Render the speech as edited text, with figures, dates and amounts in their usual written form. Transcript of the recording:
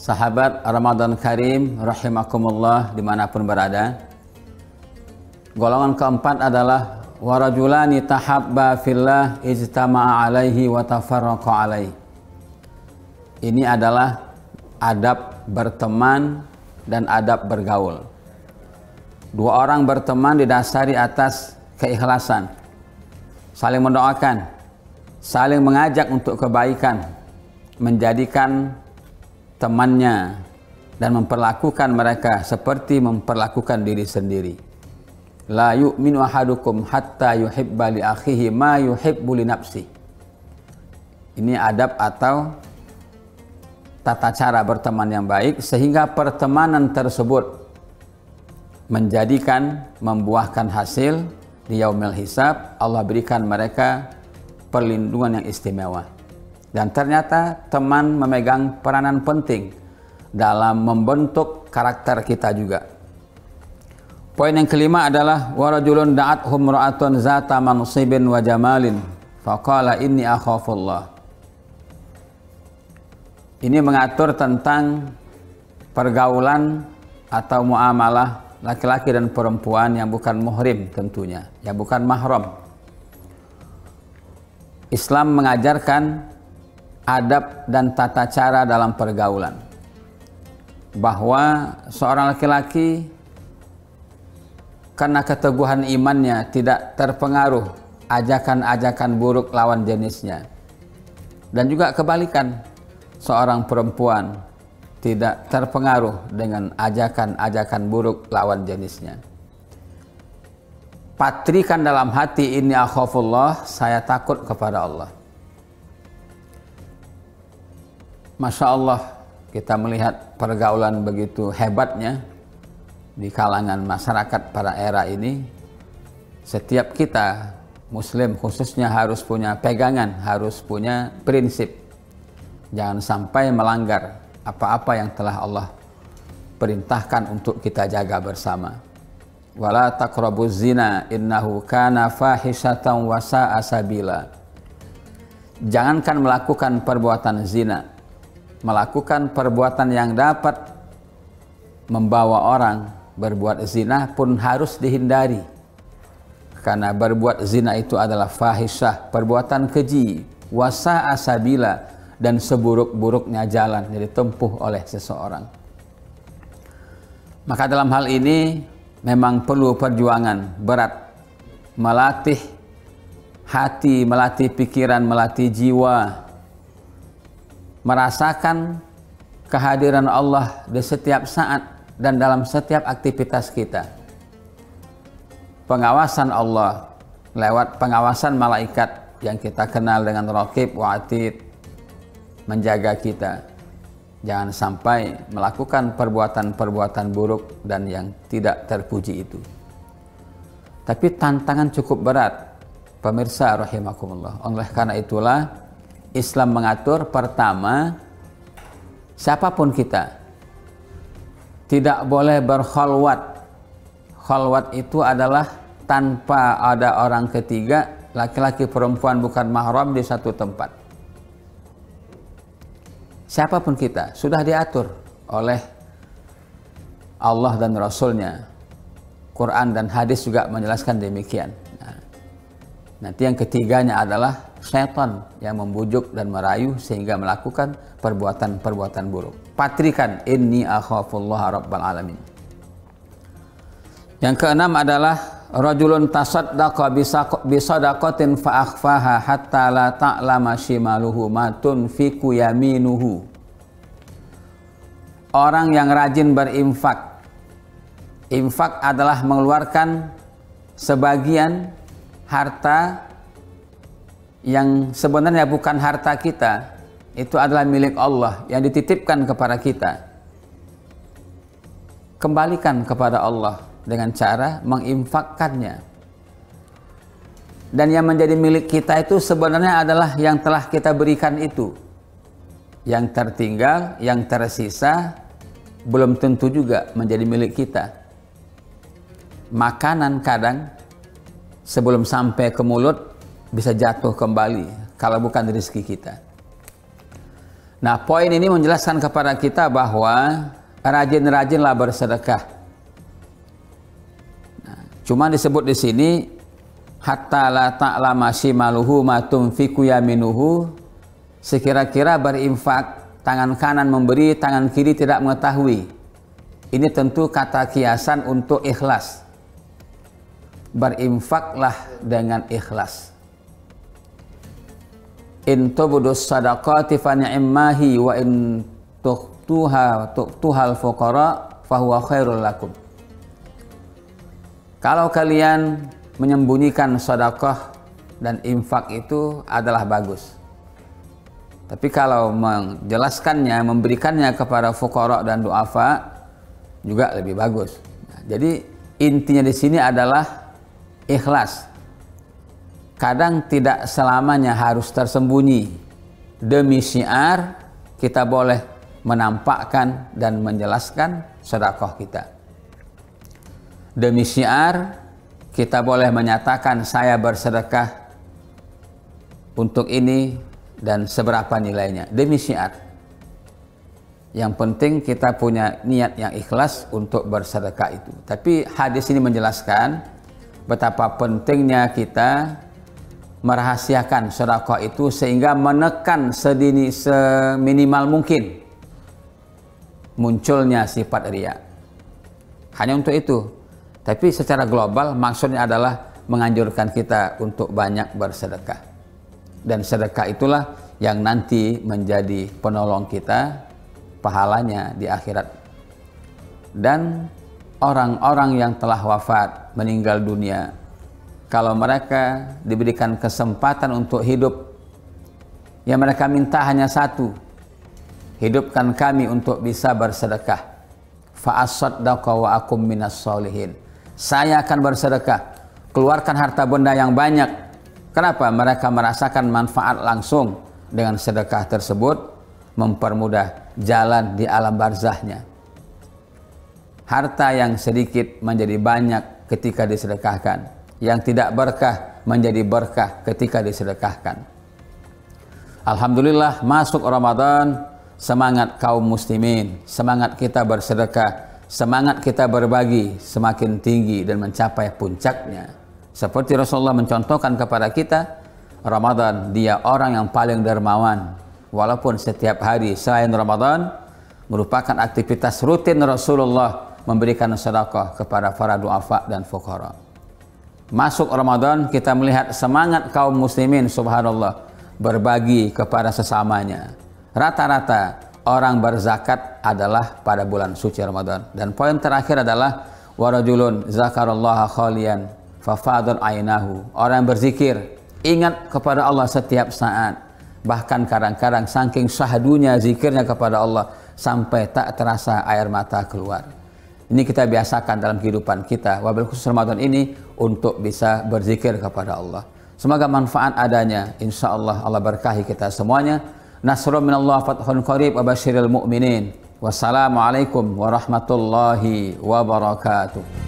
Sahabat Ramadan Karim rahimakumullah dimanapun berada. Golongan keempat adalah warajulani tahabba fillah ijtama'a alaihi wa tafarraqa alaihi. Ini adalah adab berteman dan adab bergaul. Dua orang berteman didasari atas keikhlasan, saling mendoakan, saling mengajak untuk kebaikan, menjadikan temannya dan memperlakukan mereka seperti memperlakukan diri sendiri. La yu'minu ahadukum hatta yuhibba li akhihi ma yuhibbu li nafsi. Ini adab atau tata cara berteman yang baik sehingga pertemanan tersebut menjadikan membuahkan hasil di yaumil hisab. Allah berikan mereka perlindungan yang istimewa. Dan ternyata teman memegang peranan penting dalam membentuk karakter kita juga. Poin yang kelima adalah warajulun da'athum ra'atun zata mansibin wa jamalin faqala inni akhafullah. Ini mengatur tentang pergaulan atau muamalah laki-laki dan perempuan yang bukan muhrim tentunya, yang bukan mahram. Islam mengajarkan adab dan tata cara dalam pergaulan, bahwa seorang laki-laki karena keteguhan imannya tidak terpengaruh ajakan-ajakan buruk lawan jenisnya, dan juga kebalikan, seorang perempuan tidak terpengaruh dengan ajakan-ajakan buruk lawan jenisnya. Patrikan dalam hati, ini akhafullah, saya takut kepada Allah. Masya Allah, kita melihat pergaulan begitu hebatnya di kalangan masyarakat pada era ini. Setiap kita muslim khususnya harus punya pegangan, harus punya prinsip. Jangan sampai melanggar apa-apa yang telah Allah perintahkan untuk kita jaga bersama. Wala taqrabuz zina innahu kana fahisyatan wa sa'a sabila. Jangankan melakukan perbuatan zina, melakukan perbuatan yang dapat membawa orang berbuat zina pun harus dihindari. Karena berbuat zina itu adalah fahisyah, perbuatan keji, wasa asabila, dan seburuk-buruknya jalan yang ditempuh oleh seseorang. Maka dalam hal ini memang perlu perjuangan berat, melatih hati, melatih pikiran, melatih jiwa, merasakan kehadiran Allah di setiap saat dan dalam setiap aktivitas kita. Pengawasan Allah lewat pengawasan malaikat yang kita kenal dengan Raqib wa Atid menjaga kita. Jangan sampai melakukan perbuatan-perbuatan buruk dan yang tidak terpuji itu. Tapi tantangan cukup berat, pemirsa rahimakumullah. Oleh karena itulah Islam mengatur, pertama, siapapun kita tidak boleh berkhalwat. Khalwat itu adalah tanpa ada orang ketiga, laki-laki perempuan bukan mahram di satu tempat. Siapapun kita sudah diatur oleh Allah dan Rasulnya. Quran dan hadis juga menjelaskan demikian. Nanti yang ketiganya adalah syaitan yang membujuk dan merayu sehingga melakukan perbuatan-perbuatan buruk. Patrikan, inni akhafullah rabbal alamin. Yang keenam adalah rajulun tasaddaqa bisadaqatin fa akhfaha hatta la ta'lama shimaluhu ma tunfiqu yaminuhu. Orang yang rajin berinfak. Infak adalah mengeluarkan sebagian harta yang sebenarnya bukan harta kita, itu adalah milik Allah yang dititipkan kepada kita. Kembalikan kepada Allah dengan cara menginfakkannya. Dan yang menjadi milik kita itu sebenarnya adalah yang telah kita berikan itu. Yang tertinggal, yang tersisa belum tentu juga menjadi milik kita. Makanan kadang sebelum sampai ke mulut bisa jatuh kembali kalau bukan rezeki kita. Nah, poin ini menjelaskan kepada kita bahwa rajin-rajinlah bersedekah. Nah, cuma disebut di sini hatta la ta'lama shimaluhu ma tunfiqu yaminuhu, sekira-kira berinfak, tangan kanan memberi, tangan kiri tidak mengetahui. Ini tentu kata kiasan untuk ikhlas. Berinfaklah dengan ikhlas. In tubdus sadaqati fa ni'mahi wa in tu'tuhal fuqara fahuwa khairul lakum. Kalau kalian menyembunyikan sedekah dan infak itu adalah bagus. Tapi kalau menjelaskannya, memberikannya kepada fuqara dan du'afa juga lebih bagus. Nah, jadi intinya di sini adalah ikhlas. Kadang tidak selamanya harus tersembunyi. Demi syiar kita boleh menampakkan dan menjelaskan sedekah kita. Demi syiar kita boleh menyatakan saya bersedekah untuk ini dan seberapa nilainya. Demi syiar. Yang penting kita punya niat yang ikhlas untuk bersedekah itu. Tapi hadis ini menjelaskan betapa pentingnya kita merahasiakan sedekah itu sehingga menekan seminimal mungkin munculnya sifat riya. Hanya untuk itu. Tapi secara global maksudnya adalah menganjurkan kita untuk banyak bersedekah. Dan sedekah itulah yang nanti menjadi penolong kita, pahalanya di akhirat. Dan orang-orang yang telah wafat, meninggal dunia, kalau mereka diberikan kesempatan untuk hidup, yang mereka minta hanya satu, hidupkan kami untuk bisa bersedekah. Fa'asaddaqa wa akum minas solihin. Saya akan bersedekah, keluarkan harta benda yang banyak. Kenapa? Mereka merasakan manfaat langsung dengan sedekah tersebut, mempermudah jalan di alam barzahnya. Harta yang sedikit menjadi banyak ketika disedekahkan. Yang tidak berkah menjadi berkah ketika disedekahkan. Alhamdulillah, masuk Ramadan, semangat kaum muslimin, semangat kita bersedekah, semangat kita berbagi semakin tinggi dan mencapai puncaknya. Seperti Rasulullah mencontohkan kepada kita, Ramadan dia orang yang paling dermawan. Walaupun setiap hari selain Ramadan merupakan aktivitas rutin Rasulullah memberikan sedekah kepada para du'afa dan fuqara. Masuk Ramadan kita melihat semangat kaum muslimin, subhanallah, berbagi kepada sesamanya. Rata-rata orang berzakat adalah pada bulan suci Ramadan. Dan poin terakhir adalah warajulun zakarallaha khalian fafadat ainahu. Orang yang berzikir, ingat kepada Allah setiap saat. Bahkan kadang-kadang saking syahdunya zikirnya kepada Allah sampai tak terasa air mata keluar. Ini kita biasakan dalam kehidupan kita, wabil khusus Ramadan ini, untuk bisa berzikir kepada Allah. Semoga manfaat adanya. Insya Allah Allah berkahi kita semuanya. Nasrun minallah fathun qarib wa basyiril mu'minin. Wassalamualaikum warahmatullahi wabarakatuh.